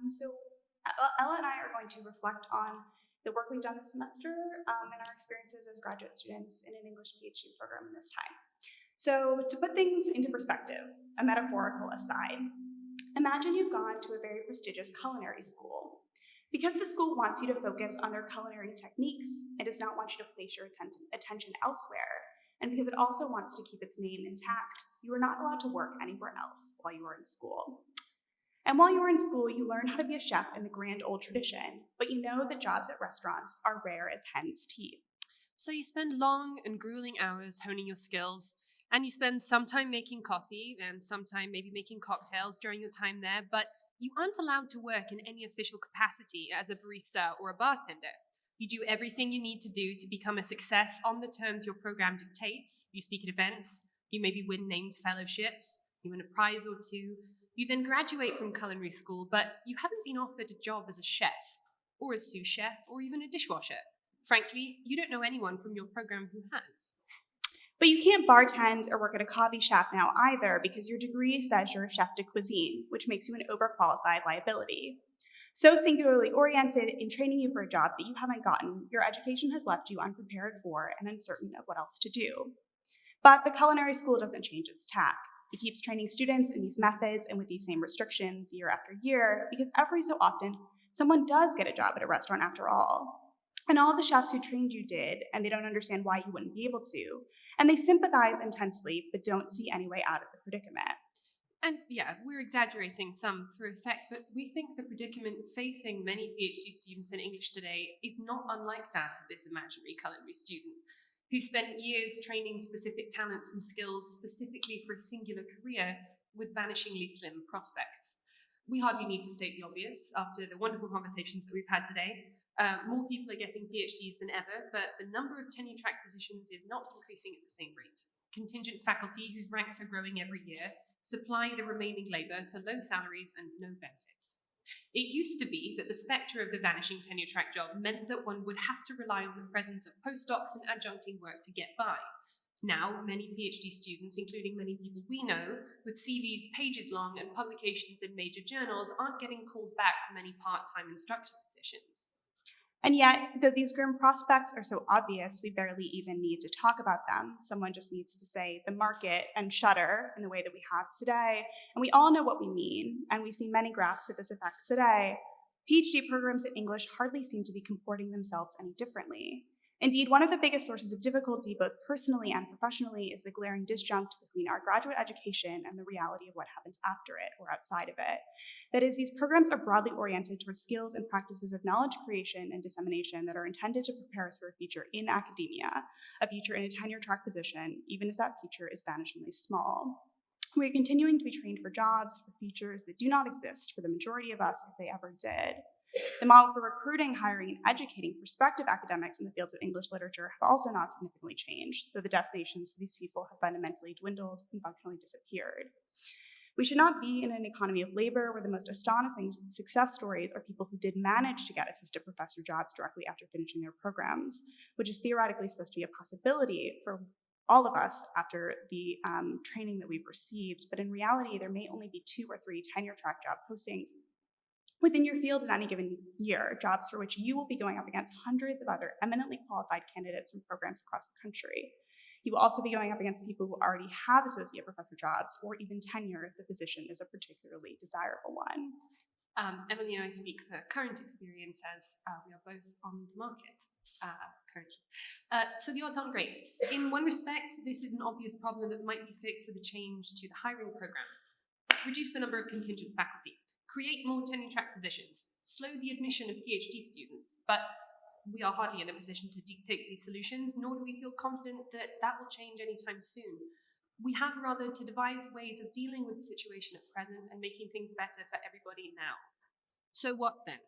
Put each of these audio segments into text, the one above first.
Ella and I are going to reflect on the work we've done this semester and our experiences as graduate students in an English PhD program in this time. So to put things into perspective, a metaphorical aside, imagine you've gone to a very prestigious culinary school. Because the school wants you to focus on their culinary techniques, it does not want you to place your attention elsewhere, and because it also wants to keep its name intact, you are not allowed to work anywhere else while you are in school. And while you are in school, you learn how to be a chef in the grand old tradition, but you know that jobs at restaurants are rare as hen's teeth. So you spend long and grueling hours honing your skills, and you spend some time making coffee and some time maybe making cocktails during your time there, but you aren't allowed to work in any official capacity as a barista or a bartender. You do everything you need to do to become a success on the terms your program dictates. You speak at events, you maybe win named fellowships, you win a prize or two. You then graduate from culinary school, but you haven't been offered a job as a chef, or a sous chef, or even a dishwasher. Frankly, you don't know anyone from your program who has. But you can't bartend or work at a coffee shop now either because your degree says you're a chef de cuisine, which makes you an overqualified liability. So singularly oriented in training you for a job that you haven't gotten, your education has left you unprepared for and uncertain of what else to do. But the culinary school doesn't change its tack. It keeps training students in these methods and with these same restrictions year after year because every so often, someone does get a job at a restaurant after all. And all the chefs who trained you did, and they don't understand why you wouldn't be able to. And they sympathize intensely, but don't see any way out of the predicament. And yeah, we're exaggerating some for effect, but we think the predicament facing many PhD students in English today is not unlike that of this imaginary culinary student, who spent years training specific talents and skills specifically for a singular career with vanishingly slim prospects. We hardly need to state the obvious after the wonderful conversations that we've had today. More people are getting PhDs than ever, but the number of tenure-track positions is not increasing at the same rate. Contingent faculty, whose ranks are growing every year, supply the remaining labour for low salaries and no benefits. It used to be that the spectre of the vanishing tenure-track job meant that one would have to rely on the presence of postdocs and adjuncting work to get by. Now, many PhD students, including many people we know, with CVs pages long and publications in major journals, aren't getting calls back from any part-time instructor positions. And yet, though these grim prospects are so obvious, we barely even need to talk about them. Someone just needs to say the market and shudder in the way that we have today. And we all know what we mean, and we've seen many graphs to this effect today. PhD programs in English hardly seem to be comporting themselves any differently. Indeed, one of the biggest sources of difficulty, both personally and professionally, is the glaring disjunct between our graduate education and the reality of what happens after it or outside of it. That is, these programs are broadly oriented towards skills and practices of knowledge creation and dissemination that are intended to prepare us for a future in academia, a future in a tenure-track position, even as that future is vanishingly small. We are continuing to be trained for jobs, for futures that do not exist for the majority of us if they ever did. The model for recruiting, hiring, and educating prospective academics in the fields of English literature have also not significantly changed, though the destinations for these people have fundamentally dwindled and functionally disappeared. We should not be in an economy of labor where the most astonishing success stories are people who did manage to get assistant professor jobs directly after finishing their programs, which is theoretically supposed to be a possibility for all of us after the training that we've received. But in reality, there may only be 2 or 3 tenure-track job postings within your field in any given year, jobs for which you will be going up against hundreds of other eminently qualified candidates from programs across the country. You will also be going up against people who already have associate professor jobs or even tenure if the position is a particularly desirable one. Emily and I speak for current experience as we are both on the market currently. So the odds aren't great. In one respect, this is an obvious problem that might be fixed with a change to the hiring program. Reduce the number of contingent faculty. Create more tenure-track positions, slow the admission of PhD students, but we are hardly in a position to dictate these solutions, nor do we feel confident that that will change anytime soon. We have rather to devise ways of dealing with the situation at present and making things better for everybody now. So what then?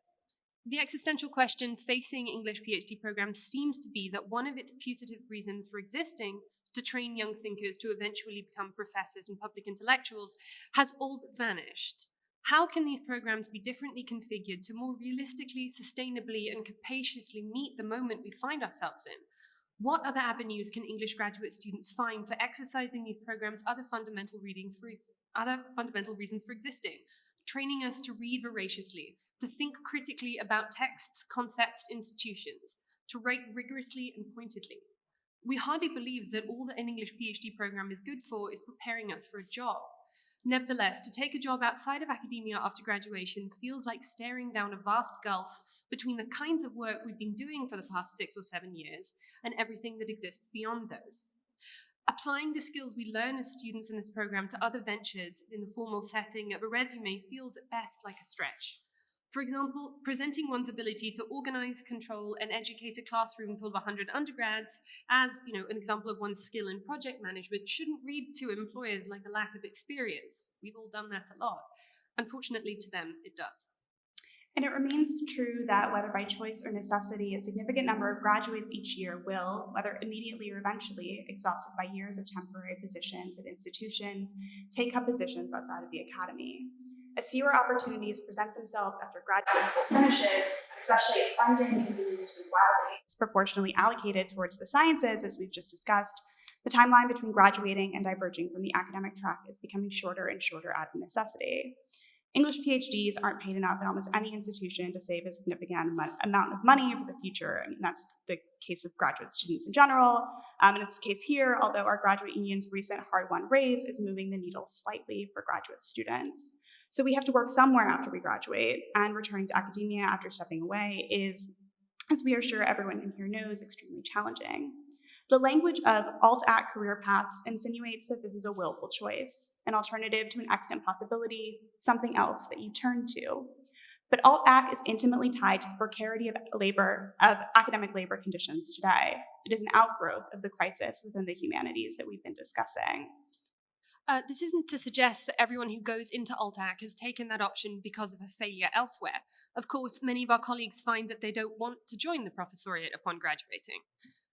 The existential question facing English PhD programs seems to be that one of its putative reasons for existing, to train young thinkers to eventually become professors and public intellectuals, has all but vanished. How can these programs be differently configured to more realistically, sustainably, and capaciously meet the moment we find ourselves in? What other avenues can English graduate students find for exercising these programs' other fundamental reasons for existing? training us to read voraciously, to think critically about texts, concepts, institutions, to write rigorously and pointedly. We hardly believe that all that an English PhD program is good for is preparing us for a job. Nevertheless, to take a job outside of academia after graduation feels like staring down a vast gulf between the kinds of work we've been doing for the past 6 or 7 years and everything that exists beyond those. Applying the skills we learn as students in this program to other ventures in the formal setting of a resume feels at best like a stretch. For example, presenting one's ability to organize, control, and educate a classroom full of 100 undergrads as, an example of one's skill in project management shouldn't read to employers like a lack of experience. We've all done that a lot. Unfortunately, to them, it does. And it remains true that whether by choice or necessity, a significant number of graduates each year will, whether immediately or eventually, exhausted by years of temporary positions at institutions, take up positions outside of the academy. As fewer opportunities present themselves after graduate school finishes, especially as funding continues to be wildly disproportionately allocated towards the sciences, as we've just discussed, the timeline between graduating and diverging from the academic track is becoming shorter and shorter out of necessity. English PhDs aren't paid enough in almost any institution to save a significant amount of money for the future. I mean, that's the case of graduate students in general. And it's the case here, although our graduate union's recent hard-won raise is moving the needle slightly for graduate students. So we have to work somewhere after we graduate, and returning to academia after stepping away is, as we are sure everyone in here knows, extremely challenging. The language of alt-ac career paths insinuates that this is a willful choice, an alternative to an extant possibility, something else that you turn to. But alt-ac is intimately tied to the precarity of academic labor conditions today. It is an outgrowth of the crisis within the humanities that we've been discussing. This isn't to suggest that everyone who goes into alt-ac has taken that option because of a failure elsewhere. Of course, many of our colleagues find that they don't want to join the professoriate upon graduating.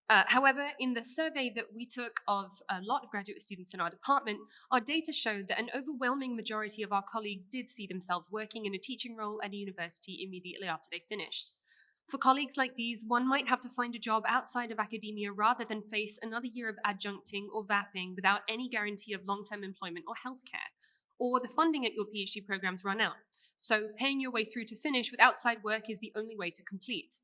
However, in the survey that we took of a lot of graduate students in our department, our data showed that an overwhelming majority of our colleagues did see themselves working in a teaching role at a university immediately after they finished. For colleagues like these, one might have to find a job outside of academia rather than face another year of adjuncting or vapping without any guarantee of long-term employment or healthcare, or the funding at your PhD programs run out. So paying your way through to finish with outside work is the only way to complete.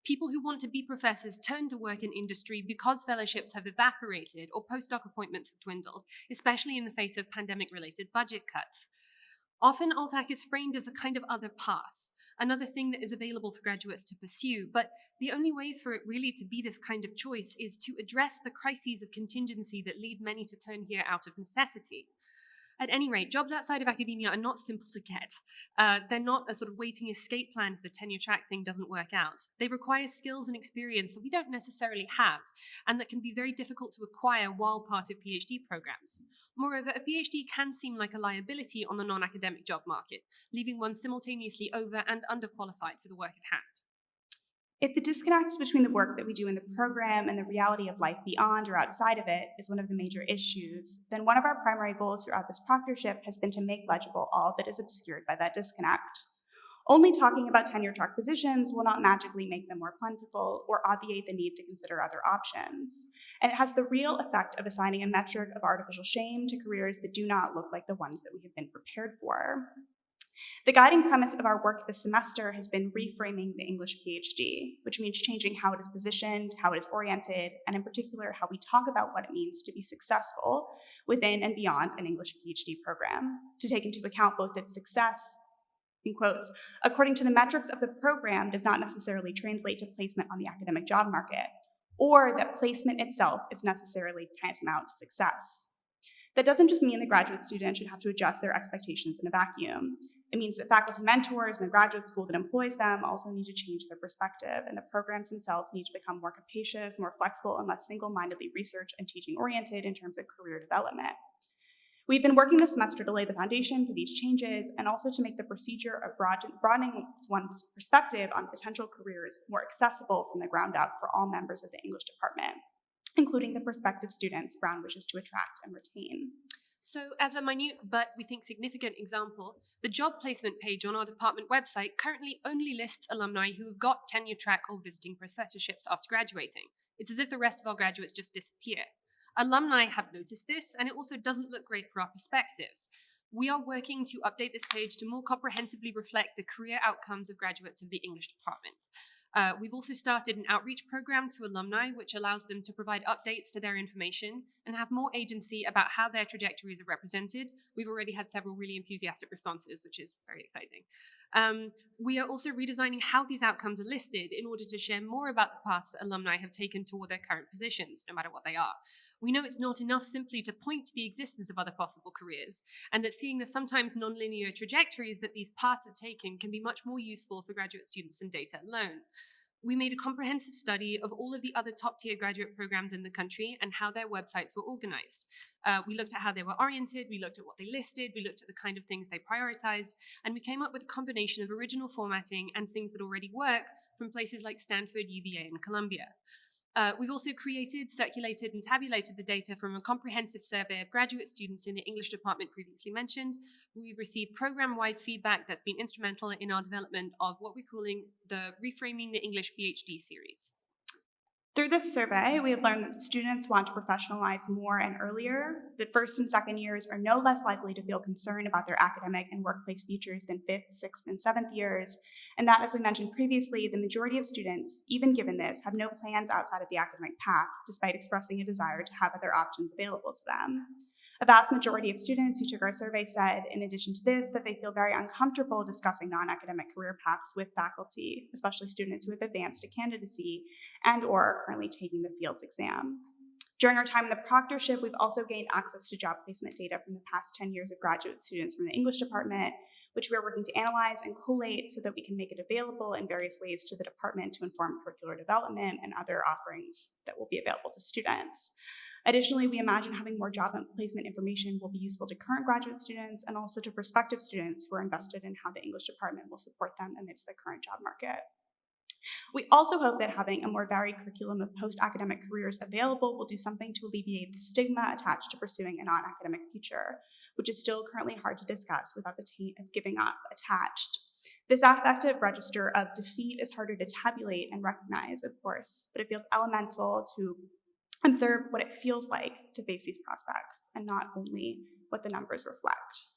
People who want to be professors turn to work in industry because fellowships have evaporated or postdoc appointments have dwindled, especially in the face of pandemic-related budget cuts. Often, alt-ac is framed as a kind of other path, another thing that is available for graduates to pursue, but the only way for it really to be this kind of choice is to address the crises of contingency that lead many to turn here out of necessity. At any rate, jobs outside of academia are not simple to get. They're not a sort of waiting escape plan if the tenure track thing doesn't work out. They require skills and experience that we don't necessarily have, and that can be very difficult to acquire while part of PhD programs. Moreover, a PhD can seem like a liability on the non-academic job market, leaving one simultaneously over and underqualified for the work at hand. If the disconnect between the work that we do in the program and the reality of life beyond or outside of it is one of the major issues, then one of our primary goals throughout this proctorship has been to make legible all that is obscured by that disconnect. Only talking about tenure track positions will not magically make them more plentiful or obviate the need to consider other options. And it has the real effect of assigning a metric of artificial shame to careers that do not look like the ones that we have been prepared for. The guiding premise of our work this semester has been reframing the English PhD, which means changing how it is positioned, how it is oriented, and in particular, how we talk about what it means to be successful within and beyond an English PhD program, to take into account both its success, in quotes, according to the metrics of the program does not necessarily translate to placement on the academic job market, or that placement itself is necessarily tantamount to success. That doesn't just mean the graduate student should have to adjust their expectations in a vacuum. It means that faculty mentors and the graduate school that employs them also need to change their perspective, and the programs themselves need to become more capacious, more flexible, and less single-mindedly research and teaching-oriented in terms of career development. We've been working this semester to lay the foundation for these changes and also to make the procedure of broadening one's perspective on potential careers more accessible from the ground up for all members of the English department, including the prospective students Brown wishes to attract and retain. So, as a minute but we think significant example, the job placement page on our department website currently only lists alumni who have got tenure track or visiting professorships after graduating. It's as if the rest of our graduates just disappear. Alumni have noticed this, and it also doesn't look great for our perspectives. We are working to update this page to more comprehensively reflect the career outcomes of graduates of the English department. We've also started an outreach program to alumni, which allows them to provide updates to their information and have more agency about how their trajectories are represented. We've already had several really enthusiastic responses, which is very exciting. We are also redesigning how these outcomes are listed in order to share more about the paths that alumni have taken toward their current positions, no matter what they are. We know it's not enough simply to point to the existence of other possible careers, and that seeing the sometimes non-linear trajectories that these paths are taking can be much more useful for graduate students than data alone. We made a comprehensive study of all of the other top-tier graduate programs in the country and how their websites were organized. We looked at how they were oriented, we looked at what they listed, we looked at the kind of things they prioritized, and we came up with a combination of original formatting and things that already work from places like Stanford, UVA, and Columbia. We've also created, circulated, and tabulated the data from a comprehensive survey of graduate students in the English department previously mentioned. We've received program-wide feedback that's been instrumental in our development of what we're calling the Reframing the English Phd series. Through this survey, we have learned that students want to professionalize more and earlier, that first and second years are no less likely to feel concerned about their academic and workplace futures than fifth, sixth, and seventh years, and that, as we mentioned previously, the majority of students, even given this, have no plans outside of the academic path, despite expressing a desire to have other options available to them. A vast majority of students who took our survey said, in addition to this, that they feel very uncomfortable discussing non-academic career paths with faculty, especially students who have advanced to candidacy and or are currently taking the Fields exam. During our time in the proctorship, we've also gained access to job placement data from the past 10 years of graduate students from the English department, which we're working to analyze and collate so that we can make it available in various ways to the department to inform curricular development and other offerings that will be available to students. Additionally, we imagine having more job placement information will be useful to current graduate students and also to prospective students who are invested in how the English department will support them amidst the current job market. We also hope that having a more varied curriculum of post-academic careers available will do something to alleviate the stigma attached to pursuing a non-academic future, which is still currently hard to discuss without the taint of giving up attached. This affective register of defeat is harder to tabulate and recognize, of course, but it feels elemental to observe what it feels like to face these prospects and not only what the numbers reflect.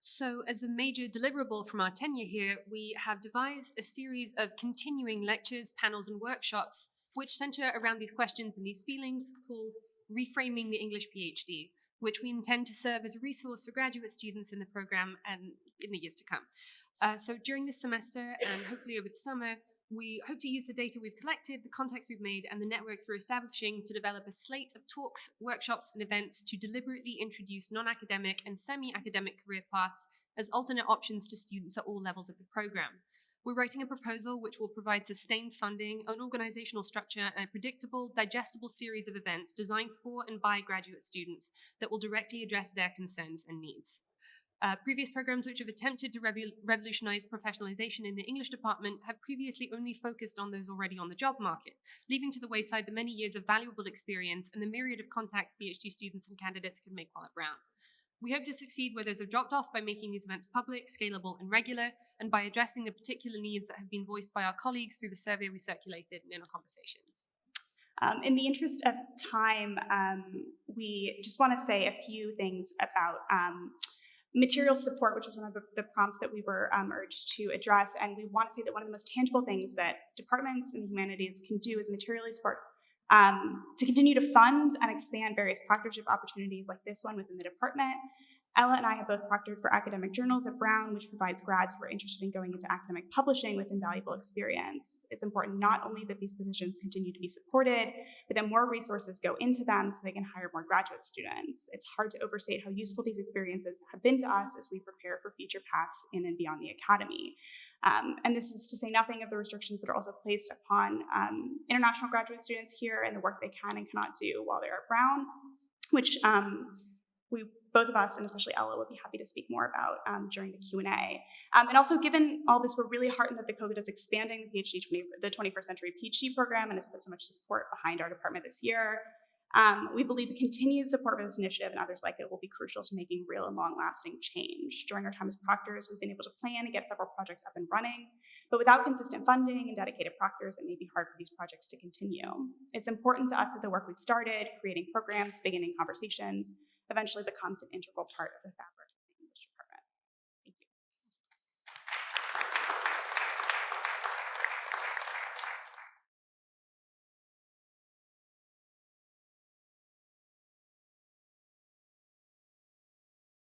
So, as a major deliverable from our tenure here, we have devised a series of continuing lectures, panels, and workshops which center around these questions and these feelings called Reframing the English Phd, which we intend to serve as a resource for graduate students in the program and in the years to come. So during this semester and hopefully over the summer, we hope to use the data we've collected, the contacts we've made, and the networks we're establishing to develop a slate of talks, workshops, and events to deliberately introduce non-academic and semi-academic career paths as alternate options to students at all levels of the program. We're writing a proposal which will provide sustained funding, an organizational structure, and a predictable, digestible series of events designed for and by graduate students that will directly address their concerns and needs. Previous programs which have attempted to revolutionize professionalization in the English department have previously only focused on those already on the job market, leaving to the wayside the many years of valuable experience and the myriad of contacts PhD students and candidates can make while at Brown. We hope to succeed where those have dropped off by making these events public, scalable, and regular, and by addressing the particular needs that have been voiced by our colleagues through the survey we circulated and in our conversations. In the interest of time, we just want to say a few things about material support, which was one of the prompts that we were urged to address. And we want to say that one of the most tangible things that departments in the humanities can do is materially support to continue to fund and expand various proctorship opportunities like this one within the department. Ella and I have both proctored for academic journals at Brown, which provides grads who are interested in going into academic publishing with invaluable experience. It's important not only that these positions continue to be supported, but that more resources go into them so they can hire more graduate students. It's hard to overstate how useful these experiences have been to us as we prepare for future paths in and beyond the academy. And this is to say nothing of the restrictions that are also placed upon international graduate students here and the work they can and cannot do while they're at Brown, which both of us, and especially Ella, would be happy to speak more about during the Q&A. And also, given all this, we're really heartened that the COVID is expanding the 21st Century PhD program and has put so much support behind our department this year. We believe the continued support for this initiative and others like it will be crucial to making real and long-lasting change. During our time as proctors, we've been able to plan and get several projects up and running, but without consistent funding and dedicated proctors, it may be hard for these projects to continue. It's important to us that the work we've started, creating programs, beginning conversations, eventually becomes an integral part of the fabric